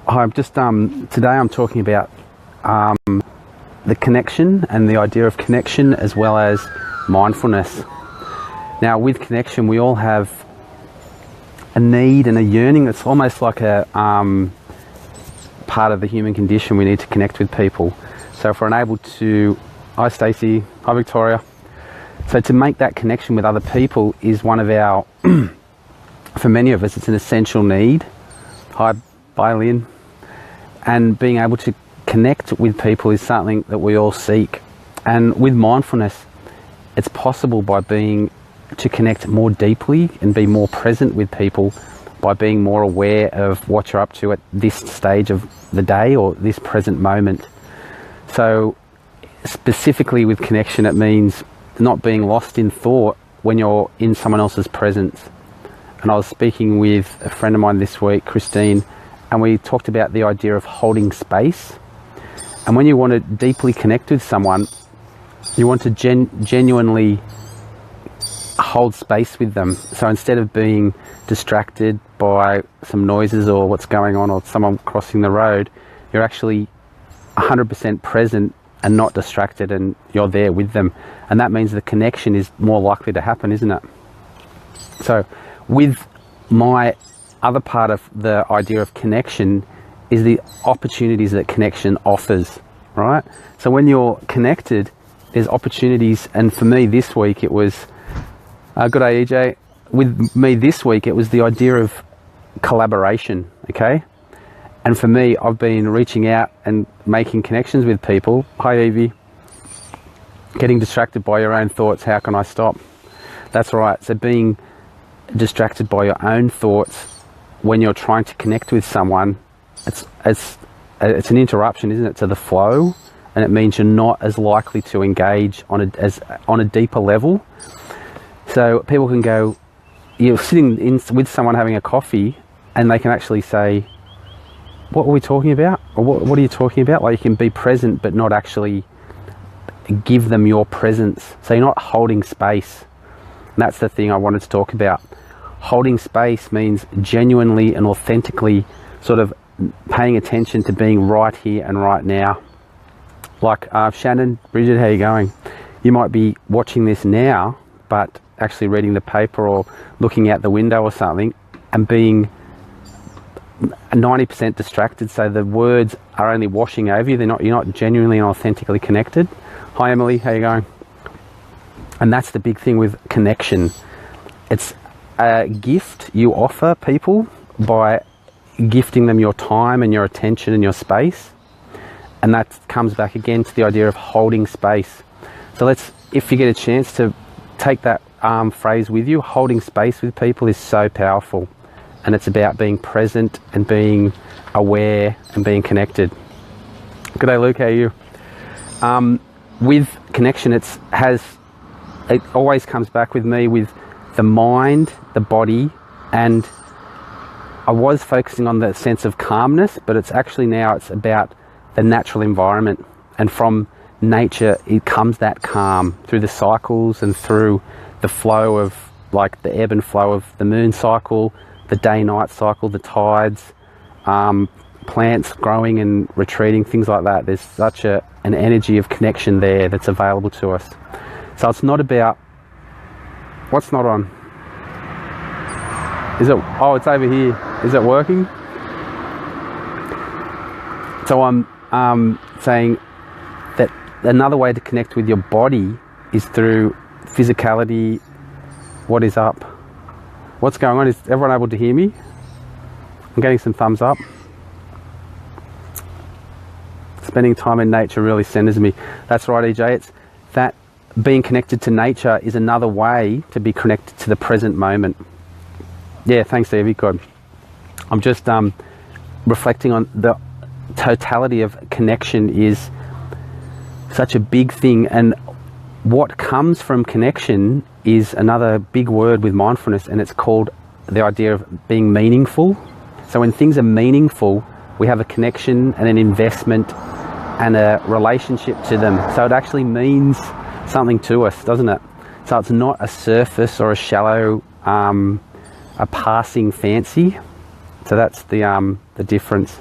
Hi, I'm just today I'm talking about the connection and the idea of connection, as well as mindfulness. Now, with connection, we all have a need and a yearning. It's almost like a part of the human condition. We need to connect with people. So if we're unable to, hi Stacey, hi Victoria. So to make that connection with other people is one of our, for many of us, it's an essential need. Hi, bye Lynn. And being able to connect with people is something that we all seek. And with mindfulness, it's possible by being to connect more deeply and be more present with people by being more aware of what you're up to at this stage of the day or this present moment. So specifically with connection, it means not being lost in thought when you're in someone else's presence. And I was speaking with a friend of mine this week, Christine, and we talked about the idea of holding space. And when you want to deeply connect with someone, you want to genuinely hold space with them. So instead of being distracted by some noises or what's going on or someone crossing the road, you're actually 100% present and not distracted, and you're there with them. And that means the connection is more likely to happen, isn't it? So with my other part of the idea of connection is the opportunities that connection offers, right? So when you're connected, there's opportunities. And for me this week, it was, good day EJ, with me this week, it was the idea of collaboration, okay? And for me, I've been reaching out and making connections with people. Hi Evie. Getting distracted by your own thoughts, how can I stop? That's right, so being distracted by your own thoughts when you're trying to connect with someone, it's an interruption, isn't it, to the flow, and it means you're not as likely to engage on a deeper level. So people can go, you're sitting with someone having a coffee, and they can actually say, "What were we talking about?" Or "What are you talking about?" Like, you can be present, but not actually give them your presence. So you're not holding space. And that's the thing I wanted to talk about. Holding space means genuinely and authentically sort of paying attention to being right here and right now. Like Shannon, Bridget, how are you going? You might be watching this now, but actually reading the paper or looking out the window or something and being 90% distracted, so the words are only washing over you. You're not genuinely and authentically connected. Hi Emily, how you going? And that's the big thing with connection. It's a gift you offer people by gifting them your time and your attention and your space. And that comes back again to the idea of holding space. So if you get a chance to take that phrase with you, holding space with people is so powerful. And it's about being present and being aware and being connected. Good day, Luke, how are you? With connection, it always comes back with me with the mind, the body, and I was focusing on the sense of calmness, but it's about the natural environment. And from nature, it comes that calm through the cycles and through the flow of, like, the ebb and flow of the moon cycle, the day-night cycle, the tides, plants growing and retreating, things like that. There's such an energy of connection there that's available to us. So it's not about, what's not on? Is it, oh, it's over here. Is it working? So I'm saying that another way to connect with your body is through physicality. What is up? What's going on? Is everyone able to hear me? I'm getting some thumbs up. Spending time in nature really centers me. That's right, EJ. It's that being connected to nature is another way to be connected to the present moment. Yeah, thanks, Evie. Good. I'm just reflecting on the totality of connection is such a big thing, and what comes from connection is another big word with mindfulness, and it's called the idea of being meaningful. So when things are meaningful, we have a connection and an investment and a relationship to them. So it actually means something to us, doesn't it? So it's not a surface or a shallow, a passing fancy. So that's the difference.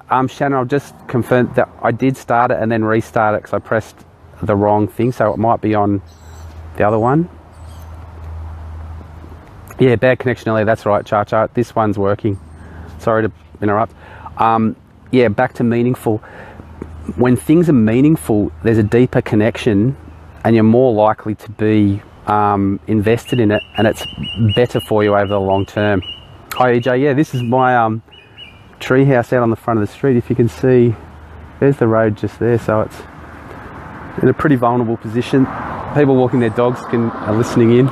Shannon, I'll just confirm that I did start it and then restart it because I pressed the wrong thing, so it might be on the other one. Yeah, bad connection earlier, that's right, Cha. This one's working. Sorry to interrupt. Yeah, back to meaningful. When things are meaningful, there's a deeper connection and you're more likely to be invested in it, and it's better for you over the long term. Hi EJ, yeah, this is my tree house out on the front of the street. If you can see, there's the road just there, so it's in a pretty vulnerable position. People walking their dogs are listening in.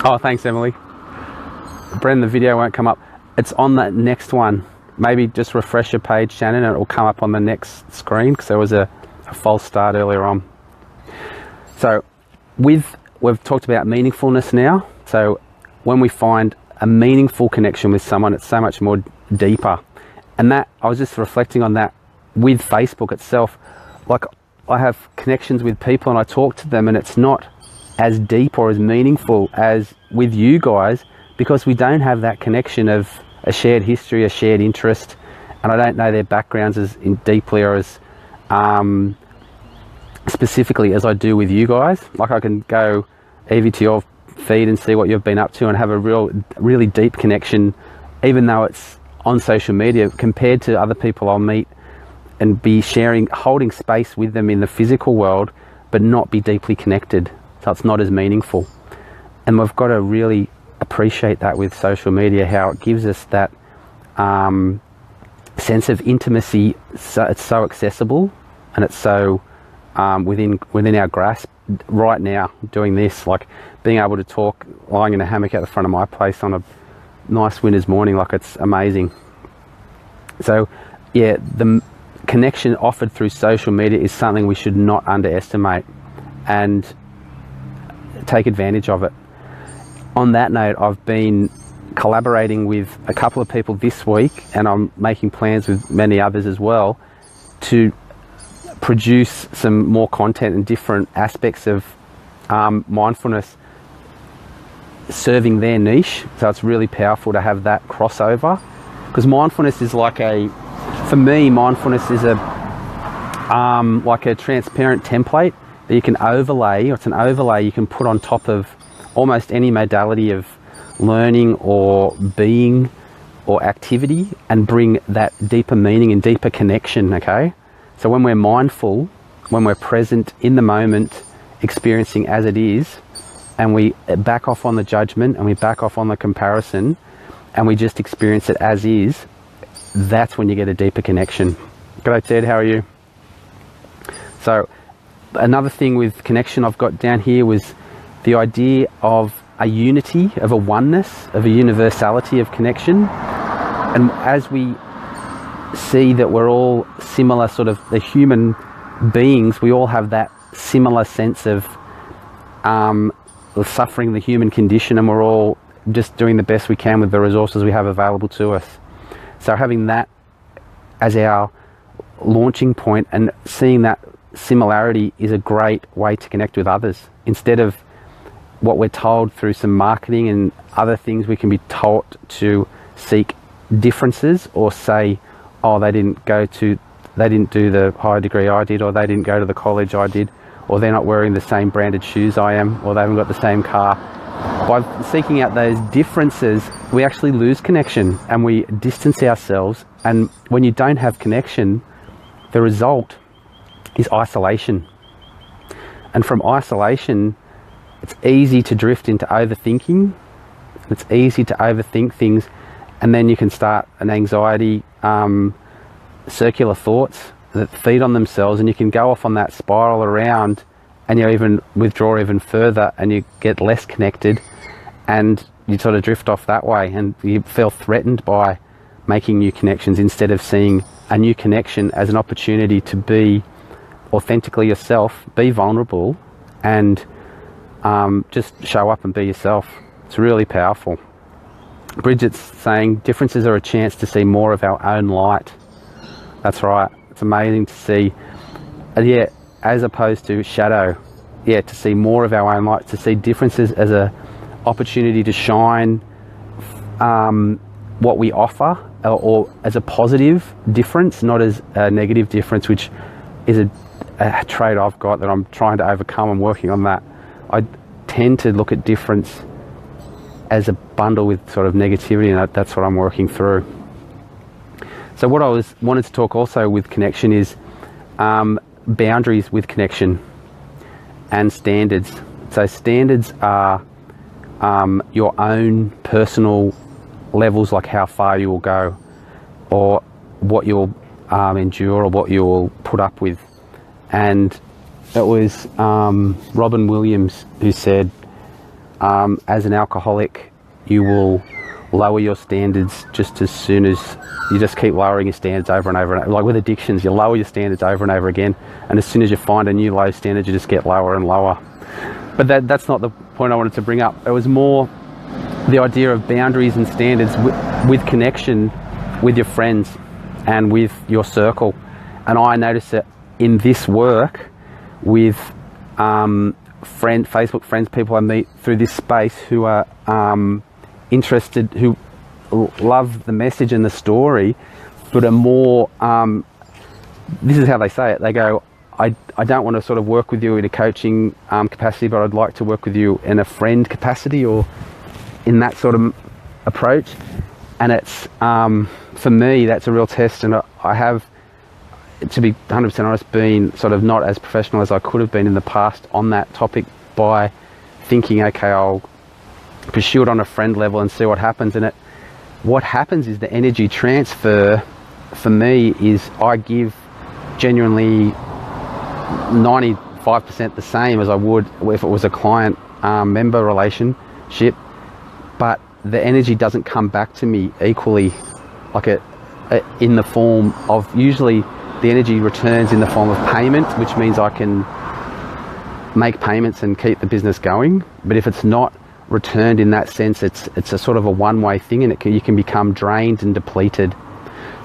Oh, thanks Emily. Bren, the video won't come up. It's on that next one. Maybe just refresh your page, Shannon, and it will come up on the next screen because there was a false start earlier on. So we've talked about meaningfulness now. So when we find a meaningful connection with someone, it's so much more deeper. And that, I was just reflecting on that with Facebook itself. Like, I have connections with people and I talk to them, and it's not as deep or as meaningful as with you guys because we don't have that connection of a shared history, a shared interest, and I don't know their backgrounds as deeply or as specifically as I do with you guys. Like, I can go, Evie, to your feed and see what you've been up to and have a really deep connection, even though it's on social media, compared to other people I'll meet and be holding space with them in the physical world, but not be deeply connected. So it's not as meaningful. And we've got to really appreciate that with social media, how it gives us that sense of intimacy. So it's so accessible and it's so within our grasp right now, doing this, like being able to talk lying in a hammock at the front of my place on a nice winter's morning, like it's amazing. So yeah, the connection offered through social media is something we should not underestimate and take advantage of it. On that note, I've been collaborating with a couple of people this week, and I'm making plans with many others as well to produce some more content and different aspects of mindfulness serving their niche. So it's really powerful to have that crossover, because mindfulness is like for me, mindfulness is like a transparent template that you can overlay, or it's an overlay you can put on top of almost any modality of learning or being or activity, and bring that deeper meaning and deeper connection, okay? So when we're mindful, when we're present in the moment, experiencing as it is, and we back off on the judgment and we back off on the comparison, and we just experience it as is, that's when you get a deeper connection. G'day Ted, how are you? So another thing with connection I've got down here was the idea of a unity, of a oneness, of a universality of connection. And as we see that we're all similar, sort of the human beings, we all have that similar sense of suffering, the human condition, and we're all just doing the best we can with the resources we have available to us. So having that as our launching point and seeing that similarity is a great way to connect with others. Instead of what we're told through some marketing and other things, we can be taught to seek differences or say, oh, they didn't do the higher degree I did, or they didn't go to the college I did, or they're not wearing the same branded shoes I am, or they haven't got the same car. By seeking out those differences, we actually lose connection and we distance ourselves. And when you don't have connection, the result is isolation. And from isolation, it's easy to drift into overthinking. It's easy to overthink things, and then you can start an anxiety, circular thoughts that feed on themselves, and you can go off on that spiral around, and you even withdraw even further, and you get less connected, and you sort of drift off that way, and you feel threatened by making new connections instead of seeing a new connection as an opportunity to be authentically yourself, be vulnerable, and just show up and be yourself. It's really powerful. Bridget's saying differences are a chance to see more of our own light. That's right. It's amazing to see, yeah, as opposed to shadow. Yeah, to see more of our own light, to see differences as a opportunity to shine, what we offer, or as a positive difference, not as a negative difference, which is a trait I've got that I'm trying to overcome. I'm working on that. I tend to look at difference as a bundle with sort of negativity, and that's what I'm working through. So what I wanted to talk also with connection is boundaries with connection and standards. So standards are your own personal levels, like how far you will go, or what you'll endure, or what you'll put up with. And it was Robin Williams who said, as an alcoholic, you will lower your standards just as soon as you just keep lowering your standards over and over. And like with addictions, you lower your standards over and over again, and as soon as you find a new low standard, you just get lower and lower. But that's not the point I wanted to bring up. It was more the idea of boundaries and standards with connection with your friends and with your circle. And I notice it in this work with Facebook friends, people I meet through this space who are interested, who love the message and the story, but are more, this is how they say it, they go, I don't want to sort of work with you in a coaching capacity, but I'd like to work with you in a friend capacity, or in that sort of approach. And it's, for me, that's a real test. And I have, to be 100% honest, been sort of not as professional as I could have been in the past on that topic, by thinking, okay, I'll pursue it on a friend level and see what happens. And what happens is the energy transfer for me is I give genuinely 95% the same as I would if it was a client member relationship, but the energy doesn't come back to me equally, like in the form of, usually the energy returns in the form of payment, which means I can make payments and keep the business going. But if it's not returned in that sense, it's a sort of a one-way thing, and you can become drained and depleted.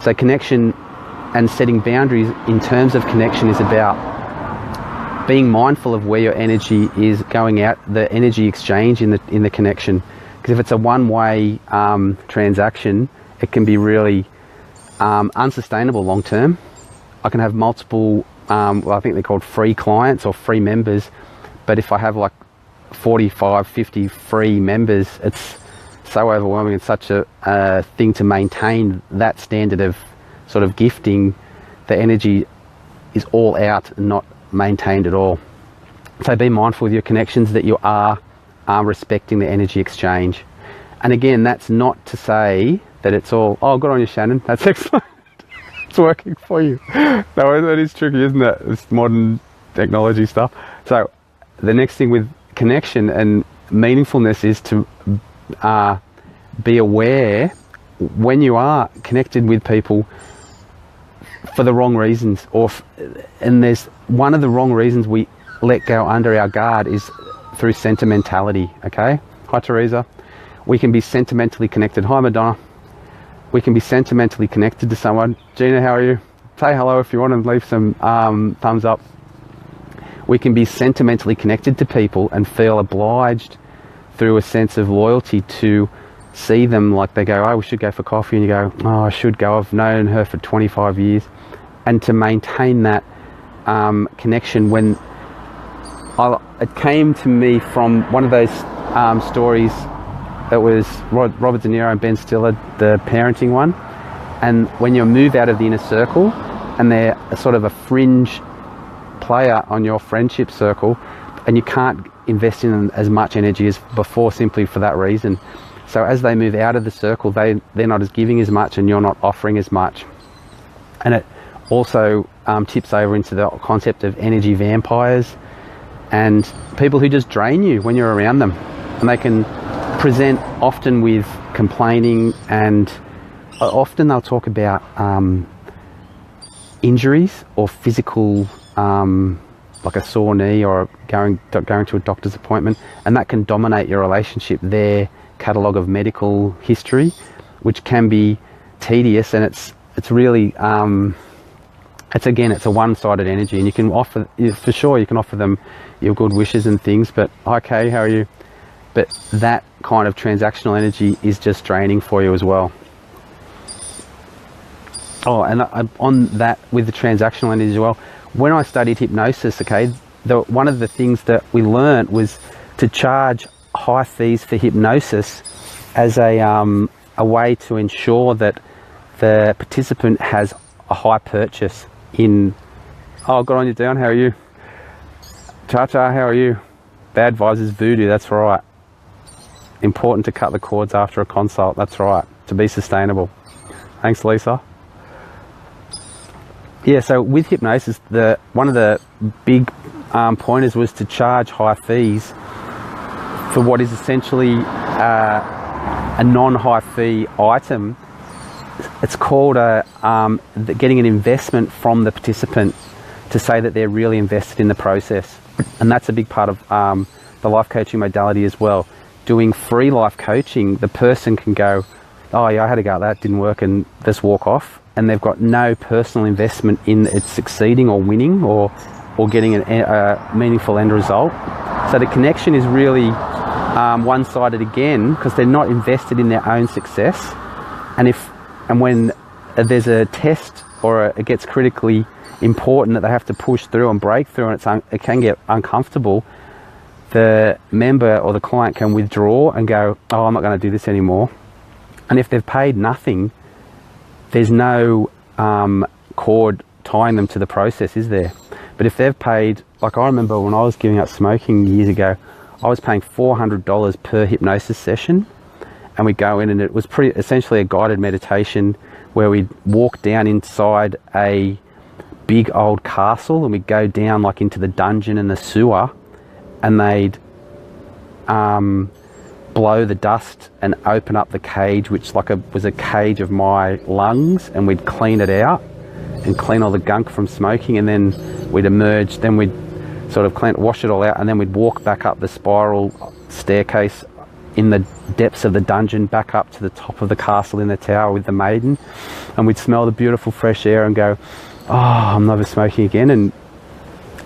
So connection and setting boundaries in terms of connection is about being mindful of where your energy is going out, the energy exchange in the connection. Because if it's a one-way transaction, it can be really unsustainable long term. I can have multiple, well, I think they're called free clients or free members, but if I have like 45, 50 free members, it's so overwhelming. It's such a thing to maintain that standard of sort of gifting. The energy is all out and not maintained at all. So be mindful with your connections that you are respecting the energy exchange. And again, that's not to say that it's all, oh, good on you, Shannon, that's excellent. It's working for you. No, that is tricky, isn't it? It's modern technology stuff. So the next thing with connection and meaningfulness is to be aware when you are connected with people for the wrong reasons, and there's one of the wrong reasons we let go under our guard is through sentimentality. Okay, hi Teresa. We can be sentimentally connected. Hi Madonna. We can be sentimentally connected to someone. Gina, how are you? Say hello if you want, and leave some thumbs up. We can be sentimentally connected to people and feel obliged through a sense of loyalty to see them, like they go, oh, we should go for coffee, and you go, oh, I should go, I've known her for 25 years. And to maintain that connection, when it came to me from one of those stories that was Robert De Niro and Ben Stiller, the parenting one. And when you move out of the inner circle and they're a sort of a fringe player on your friendship circle, and you can't invest in them as much energy as before simply for that reason. So as they move out of the circle, they're not as giving as much, and you're not offering as much. And it also tips over into the concept of energy vampires and people who just drain you when you're around them. And they can present often with complaining, and often they'll talk about injuries or physical, like a sore knee or going to a doctor's appointment, and that can dominate your relationship, their catalogue of medical history, which can be tedious. And it's really it's a one-sided energy, and you can offer, for sure you can offer them your good wishes and things, but hi Kay, how are you? But that kind of transactional energy is just draining for you as well. Oh, and on that, with the transactional energy as well, when I studied hypnosis, okay, one of the things that we learned was to charge high fees for hypnosis as a way to ensure that the participant has a high purchase in... Oh, good on you, Dion, how are you? Cha-cha, how are you? Bad vibes is voodoo, that's right. Important to cut the cords after a consult, that's right, to be sustainable. Thanks, Lisa. Yeah, so with hypnosis, one of the big pointers was to charge high fees for what is essentially a non-high fee item. It's called getting an investment from the participant to say that they're really invested in the process. And that's a big part of the life coaching modality as well. Doing free life coaching, the person can go, oh yeah, I had a go at that, didn't work, and just walk off. And they've got no personal investment in it succeeding or winning or getting a meaningful end result. So the connection is really one-sided again, because they're not invested in their own success. And when there's a test or it gets critically important that they have to push through and break through, and it can get uncomfortable, the member or the client can withdraw and go, oh, I'm not going to do this anymore. And if they've paid nothing, there's no cord tying them to the process, is there? But if they've paid, like I remember when I was giving up smoking years ago, I was paying $400 per hypnosis session, and we'd go in, and it was essentially a guided meditation where we'd walk down inside a big old castle, and we'd go down like into the dungeon and the sewer, and they'd blow the dust and open up the cage, which was a cage of my lungs, and we'd clean it out and clean all the gunk from smoking, and then we'd emerge, then we'd sort of wash it all out, and then we'd walk back up the spiral staircase in the depths of the dungeon back up to the top of the castle in the tower with the maiden, and we'd smell the beautiful fresh air and go, oh, I'm never smoking again. And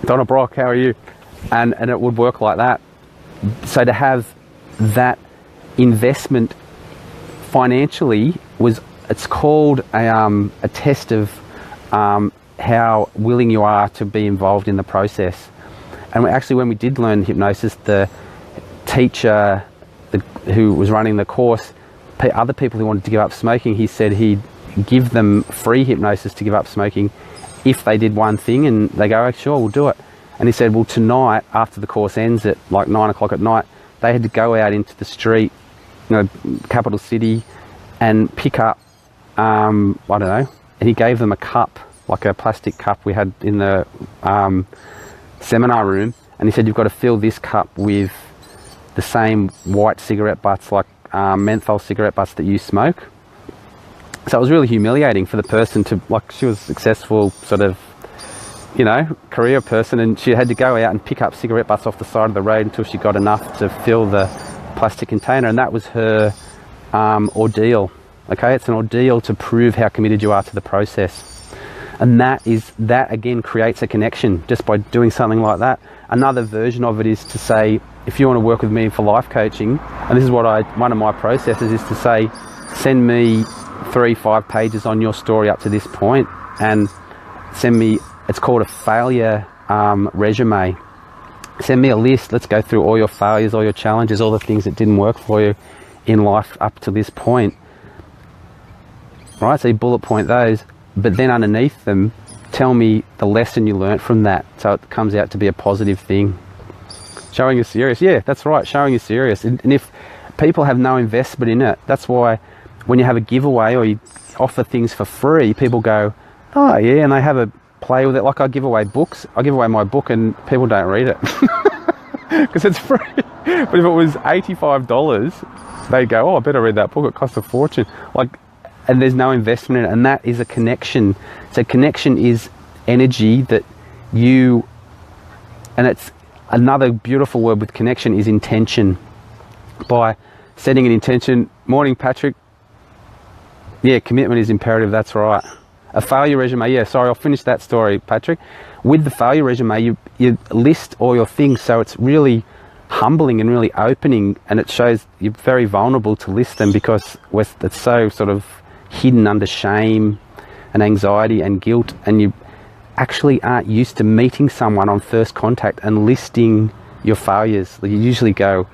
Donna Brock, how are you? And it would work like that. So to have that investment financially it's called a test of how willing you are to be involved in the process. And actually, when we did learn hypnosis, the teacher who was running the course, other people who wanted to give up smoking, he said he'd give them free hypnosis to give up smoking if they did one thing, and they go, oh, sure, we'll do it. And he said, well, tonight, after the course ends at like 9 o'clock at night, they had to go out into the street, capital city, and pick up, I don't know, and he gave them a cup, like a plastic cup we had in the seminar room, and he said, you've got to fill this cup with the same white cigarette butts, like menthol cigarette butts that you smoke. So it was really humiliating for the person to, like, she was a successful sort of, career person, and she had to go out and pick up cigarette butts off the side of the road until she got enough to fill the plastic container, and that was her ordeal. Okay, it's an ordeal to prove how committed you are to the process, and that again creates a connection just by doing something like that. Another version of it is to say, if you want to work with me for life coaching, and this is what one of my processes is to say, send me 3-5 pages on your story up to this point, and send me, it's called a failure resume. Send me a list. Let's go through all your failures, all your challenges, all the things that didn't work for you in life up to this point. Right, so you bullet point those, but then underneath them, tell me the lesson you learnt from that, so it comes out to be a positive thing. Showing you're serious. Yeah, that's right, showing you're serious. And if people have no investment in it, that's why when you have a giveaway or you offer things for free, people go, oh yeah, and they have a play with it. Like I give away books. I give away my book and people don't read it because it's free. But if it was $85, they go, oh, I better read that book. It costs a fortune. And there's no investment in it. And that is a connection. So connection is energy that and it's another beautiful word with connection is intention. By setting an intention, morning Patrick. Yeah, commitment is imperative, that's right. A failure resume, yeah, sorry, I'll finish that story, Patrick. With the failure resume, you list all your things, so it's really humbling and really opening, and it shows you're very vulnerable to list them because it's so sort of hidden under shame, and anxiety and guilt, and you actually aren't used to meeting someone on first contact and listing your failures. You usually go,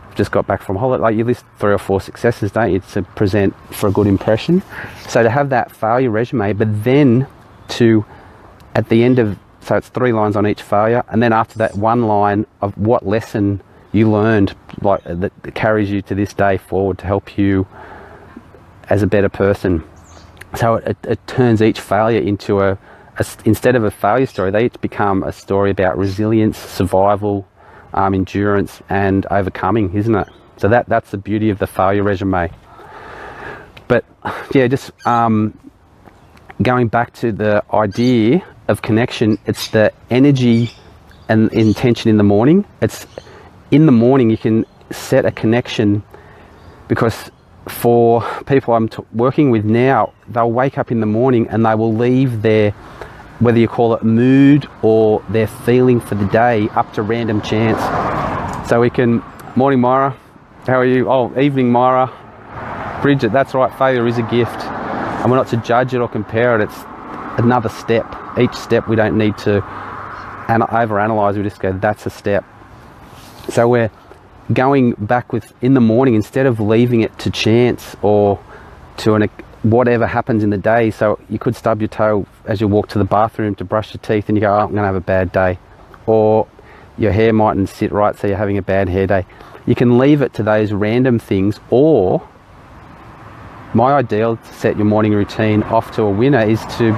I've just got back from holiday, like you list 3 or 4 successes, don't you, to present for a good impression. So to have that failure resume, but then to, at the end of, so it's 3 lines on each failure, and then after that 1 line of what lesson you learned, like that carries you to this day forward to help you as a better person. So it turns each failure into instead of a failure story, they each become a story about resilience, survival, endurance, and overcoming, isn't it? So that's the beauty of the failure resume. But yeah, just going back to the idea of connection, it's the energy and intention in the morning. It's in the morning you can set a connection, because for people I'm working with now, they'll wake up in the morning and they will leave their, whether you call it mood or their feeling for the day, up to random chance. So we can, morning Myra, how are you? Oh, evening Myra. Bridget, that's right, failure is a gift. And we're not to judge it or compare it, it's another step. Each step we don't need to overanalyze, we just go, that's a step. So we're going back with, in the morning, instead of leaving it to chance or to whatever happens in the day. So you could stub your toe as you walk to the bathroom to brush your teeth and you go, oh, I'm going to have a bad day. Or your hair mightn't sit right, so you're having a bad hair day. You can leave it to those random things, or my ideal to set your morning routine off to a winner is to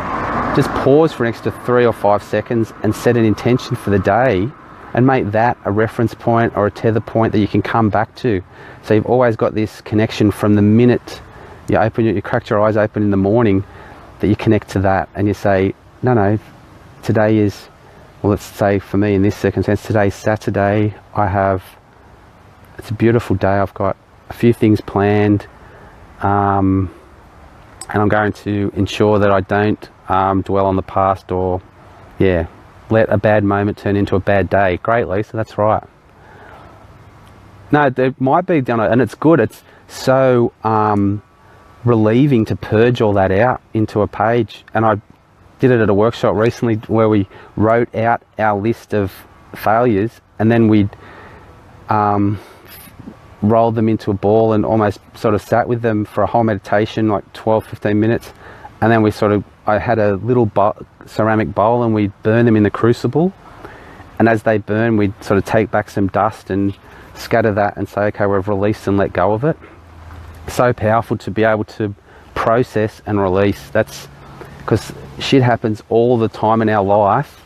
just pause for an extra 3 or 5 seconds and set an intention for the day, and make that a reference point or a tether point that you can come back to. So you've always got this connection from the minute you cracked your eyes open in the morning, that you connect to that and you say, no, today is, well, let's say for me in this circumstance, today's Saturday, it's a beautiful day, I've got a few things planned, and I'm going to ensure that I don't dwell on the past or, let a bad moment turn into a bad day. Great, Lisa, that's right. No, there might be, and it's good. It's so relieving to purge all that out into a page. And I did it at a workshop recently where we wrote out our list of failures, and then we'd rolled them into a ball and almost sort of sat with them for a whole meditation, like 12-15 minutes. And then I had a little ceramic bowl and we'd burn them in the crucible. And as they burn, we'd sort of take back some dust and scatter that and say, okay, we've released and let go of it. So powerful to be able to process and release. That's because shit happens all the time in our life.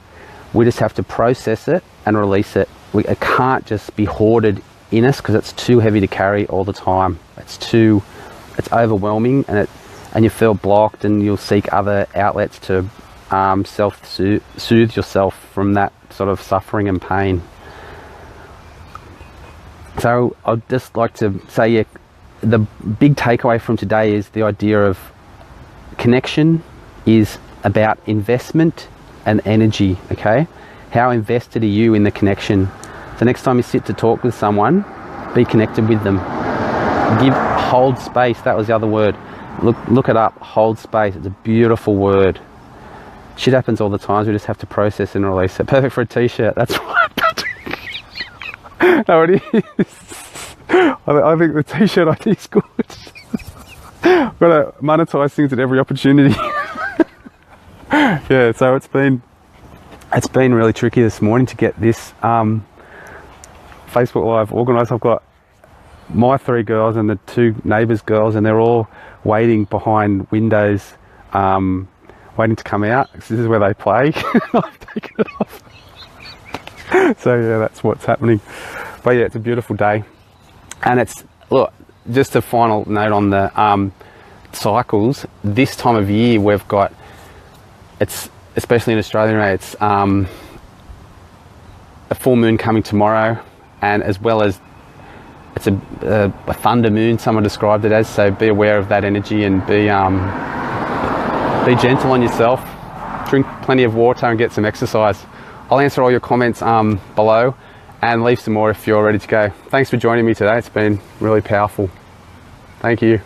We just have to process it and release it. It can't just be hoarded in us, because it's too heavy to carry all the time. It's overwhelming, and you feel blocked, and you'll seek other outlets to self-soothe yourself from that sort of suffering and pain. So I'd just like to say, the big takeaway from today is the idea of connection is about investment and energy, okay? How invested are you in the connection? So next time you sit to talk with someone, be connected with them. Hold space, that was the other word. Look it up, hold space. It's a beautiful word. Shit happens all the time, we just have to process and release it. Perfect for a t-shirt, that's right. No, it is. I think the t-shirt idea is good. I've got to monetize things at every opportunity. Yeah, so it's been really tricky this morning to get this Facebook Live organised. I've got my 3 girls and the 2 neighbours' girls, and they're all waiting behind windows, waiting to come out. This is where they play. I've taken it off. So yeah, that's what's happening. But yeah, it's a beautiful day. And look, just a final note on the cycles. This time of year we've got, especially in Australia, it's a full moon coming tomorrow, and as well as it's a thunder moon, someone described it as, so be aware of that energy and be gentle on yourself. Drink plenty of water and get some exercise. I'll answer all your comments below, and leave some more if you're ready to go. Thanks for joining me today. It's been really powerful. Thank you.